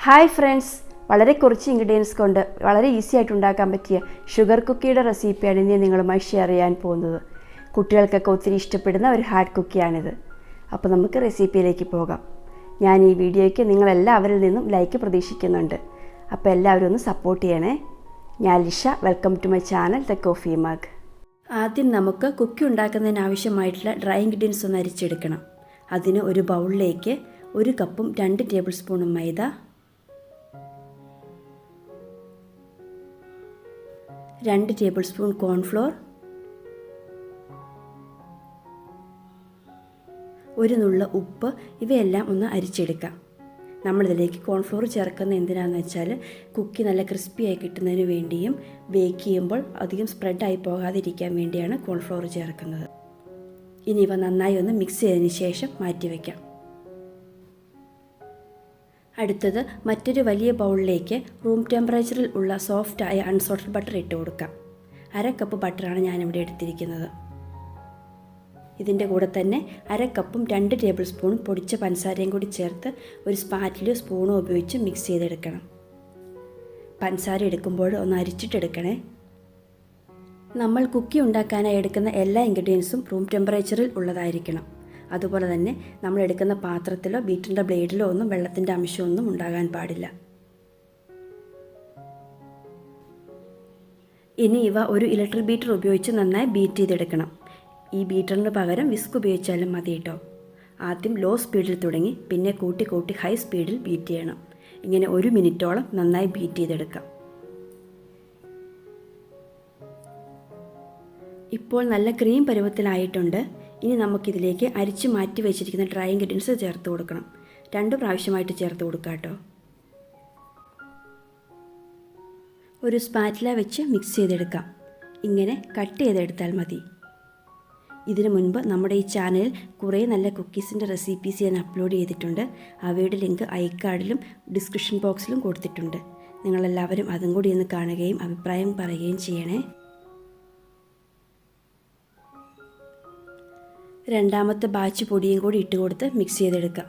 Hi friends, വളരെ കുറച്ച് ingredients കൊണ്ട് വളരെ ഈസി ആയിട്ട് ഉണ്ടാക്കാൻ പറ്റിയ ഷുഗർ കുക്കിയുടെ റെസിപ്പിയാണ് ഇനി നിങ്ങളുമായി ഷെയർ ചെയ്യാൻ പോകുന്നത്. കുട്ടികൾക്കൊക്കെ ഒത്തിരി ഇഷ്ടപ്പെടുന്ന ഒരു ഹാർഡ് കുക്കിയാണിത്. അപ്പോൾ നമുക്ക് റെസിപ്പിയിലേക്ക് പോകാം. ഞാൻ ഈ വീഡിയോയ്ക്ക് നിങ്ങളെല്ലാവരിൽ നിന്നും ലൈക്ക് പ്രതീക്ഷിക്കുന്നുണ്ട്. അപ്പോൾ എല്ലാവരും ഒന്ന് സപ്പോർട്ട് ചെയ്യണേ. ഞാൻ Lisha, welcome to my channel the coffee mug. ആദ്യം നമുക്ക് കുക്കി ഉണ്ടാക്കുന്നതിന് ആവശ്യമായിട്ടുള്ള ഡ്രൈ ഇൻഗ്രീഡിയൻസ് ഒന്ന് അരിച്ചെടുക്കണം. അതിന് ഒരു ബൗളിലേക്ക് 1 കപ്പും 2 ടേബിൾ സ്പൂണും മൈദ, 2 ടേബിൾ സ്പൂൺ കോൺഫ്ലോർ, 1 നുള്ള ഉപ്പ്, ഇവയെല്ലാം ഒന്ന് അരിച്ചെടുക്കാം. നമ്മളിതിലേക്ക് കോൺഫ്ലോർ ചേർക്കുന്നത് എന്തിനാണെന്ന് വെച്ചാൽ കുക്കി നല്ല ക്രിസ്പിയായി കിട്ടുന്നതിന് വേണ്ടിയും ബേക്ക് ചെയ്യുമ്പോൾ അധികം സ്പ്രെഡായി പോകാതിരിക്കാൻ വേണ്ടിയാണ് കോൺഫ്ലോർ ചേർക്കുന്നത്. ഇനി ഇവ നന്നായി ഒന്ന് മിക്സ് ചെയ്തതിന് ശേഷം മാറ്റി വയ്ക്കാം. അടുത്തത് മറ്റൊരു വലിയ ബൗളിലേക്ക് റൂം ടെമ്പറേച്ചറിൽ ഉള്ള സോഫ്റ്റായ അൺസോൾട്ടഡ് ബട്ടർ ഇട്ട് കൊടുക്കാം. 1/2 കപ്പ് ബട്ടറാണ് ഞാനിവിടെ എടുത്തിരിക്കുന്നത്. ഇതിൻ്റെ കൂടെ തന്നെ 1/2 കപ്പും 2 ടേബിൾ സ്പൂണും പൊടിച്ച പഞ്ചസാരയും കൂടി ചേർത്ത് ഒരു സ്പാറ്റിലോ സ്പൂണോ ഉപയോഗിച്ച് മിക്സ് ചെയ്തെടുക്കണം. പഞ്ചസാര എടുക്കുമ്പോൾ ഒന്ന് അരിച്ചിട്ടെടുക്കണേ. നമ്മൾ കുക്കി ഉണ്ടാക്കാനായി എടുക്കുന്ന എല്ലാ ഇൻഗ്രീഡിയൻസും റൂം ടെമ്പറേച്ചറിൽ ഉള്ളതായിരിക്കണം. അതുപോലെ തന്നെ നമ്മൾ എടുക്കുന്ന പാത്രത്തിലോ ബീറ്ററിൻ്റെ ബ്ലേഡിലോ ഒന്നും വെള്ളത്തിൻ്റെ അംശമൊന്നും ഉണ്ടാകാൻ പാടില്ല. ഇനി ഇവ ഒരു ഇലക്ട്രിക് ബീറ്റർ ഉപയോഗിച്ച് നന്നായി ബീറ്റ് ചെയ്തെടുക്കണം. ഈ ബീറ്ററിന് പകരം വിസ്ക് ഉപയോഗിച്ചാലും മതി കേട്ടോ. ആദ്യം ലോ സ്പീഡിൽ തുടങ്ങി പിന്നെ കൂട്ടി ഹൈ സ്പീഡിൽ ബീറ്റ് ചെയ്യണം. ഇങ്ങനെ 1 മിനിറ്റോളം നന്നായി ബീറ്റ് ചെയ്തെടുക്കാം. ഇപ്പോൾ നല്ല ക്രീം പരുവത്തിലായിട്ടുണ്ട്. ഇനി നമുക്കിതിലേക്ക് അരിച്ച് മാറ്റി വെച്ചിരിക്കുന്ന ഡ്രൈ ഇൻഗ്രീഡിയൻസ് ചേർത്ത് കൊടുക്കണം. 2 പ്രാവശ്യമായിട്ട് ചേർത്ത് കൊടുക്കാം കേട്ടോ. ഒരു സ്പാറ്റില വെച്ച് മിക്സ് ചെയ്തെടുക്കാം. ഇങ്ങനെ കട്ട് ചെയ്തെടുത്താൽ മതി. ഇതിനു മുൻപ് നമ്മുടെ ഈ ചാനലിൽ കുറേ നല്ല കുക്കീസിൻ്റെ റെസിപ്പീസ് ഞാൻ അപ്ലോഡ് ചെയ്തിട്ടുണ്ട്. അവയുടെ ലിങ്ക് ഐക്കാർഡിലും ഡിസ്ക്രിപ്ഷൻ ബോക്സിലും കൊടുത്തിട്ടുണ്ട്. നിങ്ങളെല്ലാവരും അതും കൂടി ഒന്ന് കാണുകയും അഭിപ്രായം പറയുകയും ചെയ്യണേ. രണ്ടാമത്തെ ബാച്ച് പൊടിയും കൂടി ഇട്ട് കൊടുത്ത് മിക്സ് ചെയ്തെടുക്കാം.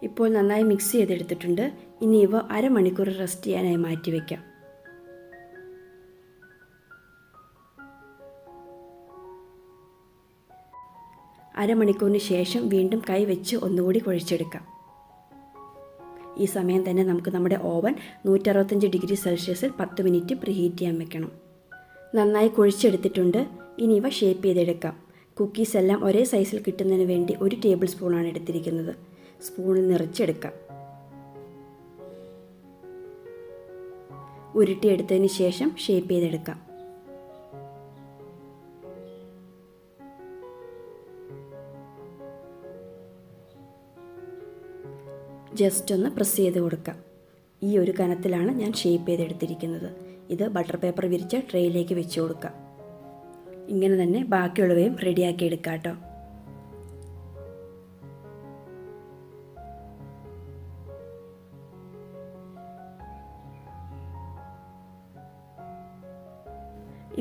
ഇപ്പോൾ നന്നായി മിക്സ് ചെയ്തെടുത്തിട്ടുണ്ട്. ഇനി ഇവ 1/2 മണിക്കൂർ റെസ്റ്റ് ചെയ്യാനായി മാറ്റി വയ്ക്കാം. അരമണിക്കൂറിന് ശേഷം വീണ്ടും കൈ വെച്ച് ഒന്നുകൂടി കുഴച്ചെടുക്കാം. ഈ സമയം തന്നെ നമുക്ക് നമ്മുടെ ഓവൻ 165 ഡിഗ്രി സെൽഷ്യസിൽ 10 മിനിറ്റ് പ്രീഹീറ്റ് ചെയ്യാൻ വെക്കണം. നന്നായി കുഴിച്ചെടുത്തിട്ടുണ്ട്. ഇനി ഇവ ഷേപ്പ് ചെയ്തെടുക്കാം. കുക്കീസ് എല്ലാം ഒരേ സൈസിൽ കിട്ടുന്നതിന് വേണ്ടി 1 ടേബിൾ സ്പൂണാണ് എടുത്തിരിക്കുന്നത്. സ്പൂണിൽ നിറച്ചെടുക്കാം. ഉരുട്ടിയെടുത്തതിന് ശേഷം ഷേപ്പ് ചെയ്തെടുക്കാം. ജസ്റ്റ് ഒന്ന് പ്രസ് ചെയ്ത് കൊടുക്കാം. ഈ ഒരു കനത്തിലാണ് ഞാൻ ഷേപ്പ് ചെയ്തെടുത്തിരിക്കുന്നത്. ഇത് ബട്ടർ പേപ്പർ വിരിച്ച ട്രേയിലേക്ക് വെച്ച് കൊടുക്കാം. ഇങ്ങനെ തന്നെ ബാക്കിയുള്ളവയും റെഡിയാക്കി എടുക്കാം കേട്ടോ.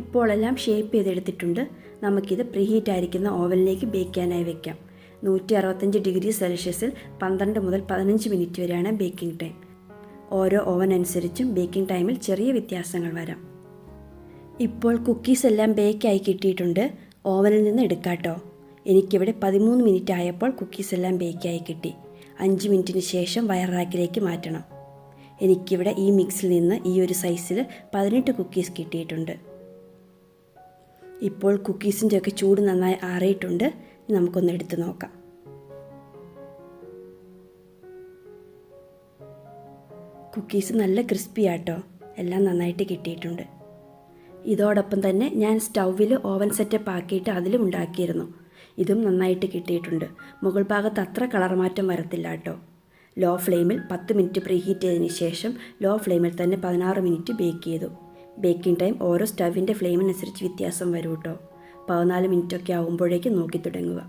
ഇപ്പോൾ എല്ലാം ഷേപ്പ് ചെയ്തെടുത്തിട്ടുണ്ട്. നമുക്കിത് പ്രീഹീറ്റ് ആയിരിക്കുന്ന ഓവനിലേക്ക് ബേക്ക് ചെയ്യാനായി വെക്കാം. 165 ഡിഗ്രി സെൽഷ്യസിൽ 12 മുതൽ 15 മിനിറ്റ് വരെയാണ് ബേക്കിംഗ് ടൈം. ഓരോ ഓവൻ അനുസരിച്ചും ബേക്കിംഗ് ടൈമിൽ ചെറിയ വ്യത്യാസങ്ങൾ വരാം. ഇപ്പോൾ കുക്കീസ് എല്ലാം ബേക്കായി കിട്ടിയിട്ടുണ്ട്. ഓവനിൽ നിന്ന് എടുക്കാം കേട്ടോ. എനിക്കിവിടെ 13 മിനിറ്റ് ആയപ്പോൾ കുക്കീസ് എല്ലാം ബേക്കായി കിട്ടി. 5 മിനിറ്റിന് ശേഷം വയർ റാക്കിലേക്ക് മാറ്റണം. എനിക്കിവിടെ ഈ മിക്സിൽ നിന്ന് ഈ ഒരു സൈസിൽ 18 കുക്കീസ് കിട്ടിയിട്ടുണ്ട്. ഇപ്പോൾ കുക്കീസിൻ്റെ ഒക്കെ ചൂട് നന്നായി ആറിയിട്ടുണ്ട്. നമുക്കൊന്ന് എടുത്ത് നോക്കാം. കുക്കീസ് നല്ല ക്രിസ്പി ആട്ടോ. എല്ലാം നന്നായിട്ട് കിട്ടിയിട്ടുണ്ട്. ഇതോടൊപ്പം തന്നെ ഞാൻ സ്റ്റൗവിൽ ഓവൻ സെറ്റപ്പ് ആക്കിയിട്ട് അതിലും ഉണ്ടാക്കിയിരുന്നു. ഇതും നന്നായിട്ട് കിട്ടിയിട്ടുണ്ട്. മുകൾ ഭാഗത്ത് അത്ര കളർ മാറ്റം വരത്തില്ല കേട്ടോ. ലോ ഫ്ലെയിമിൽ 10 മിനിറ്റ് പ്രീഹീറ്റ് ചെയ്തതിന് ശേഷം ലോ ഫ്ലെയിമിൽ തന്നെ 16 മിനിറ്റ് ബേക്ക് ചെയ്തു. ബേക്കിംഗ് ടൈം ഓരോ സ്റ്റവിൻ്റെ ഫ്ലെയിമിനനുസരിച്ച് വ്യത്യാസം വരും കേട്ടോ. 14 മിനിറ്റൊക്കെ ആകുമ്പോഴേക്ക് നോക്കി തുടങ്ങുക.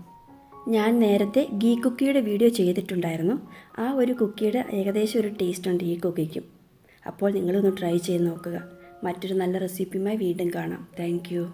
ഞാൻ നേരത്തെ ഗീ കുക്കിയുടെ വീഡിയോ ചെയ്തിട്ടുണ്ടായിരുന്നു. ആ ഒരു കുക്കിയുടെ ഏകദേശം ഒരു ടേസ്റ്റ് ഉണ്ട് ഈ കുക്കിക്കും. അപ്പോൾ നിങ്ങളൊന്ന് ട്രൈ ചെയ്ത് നോക്കുക. മറ്റൊരു നല്ല റെസിപ്പിയുമായി വീണ്ടും കാണാം. Thank you.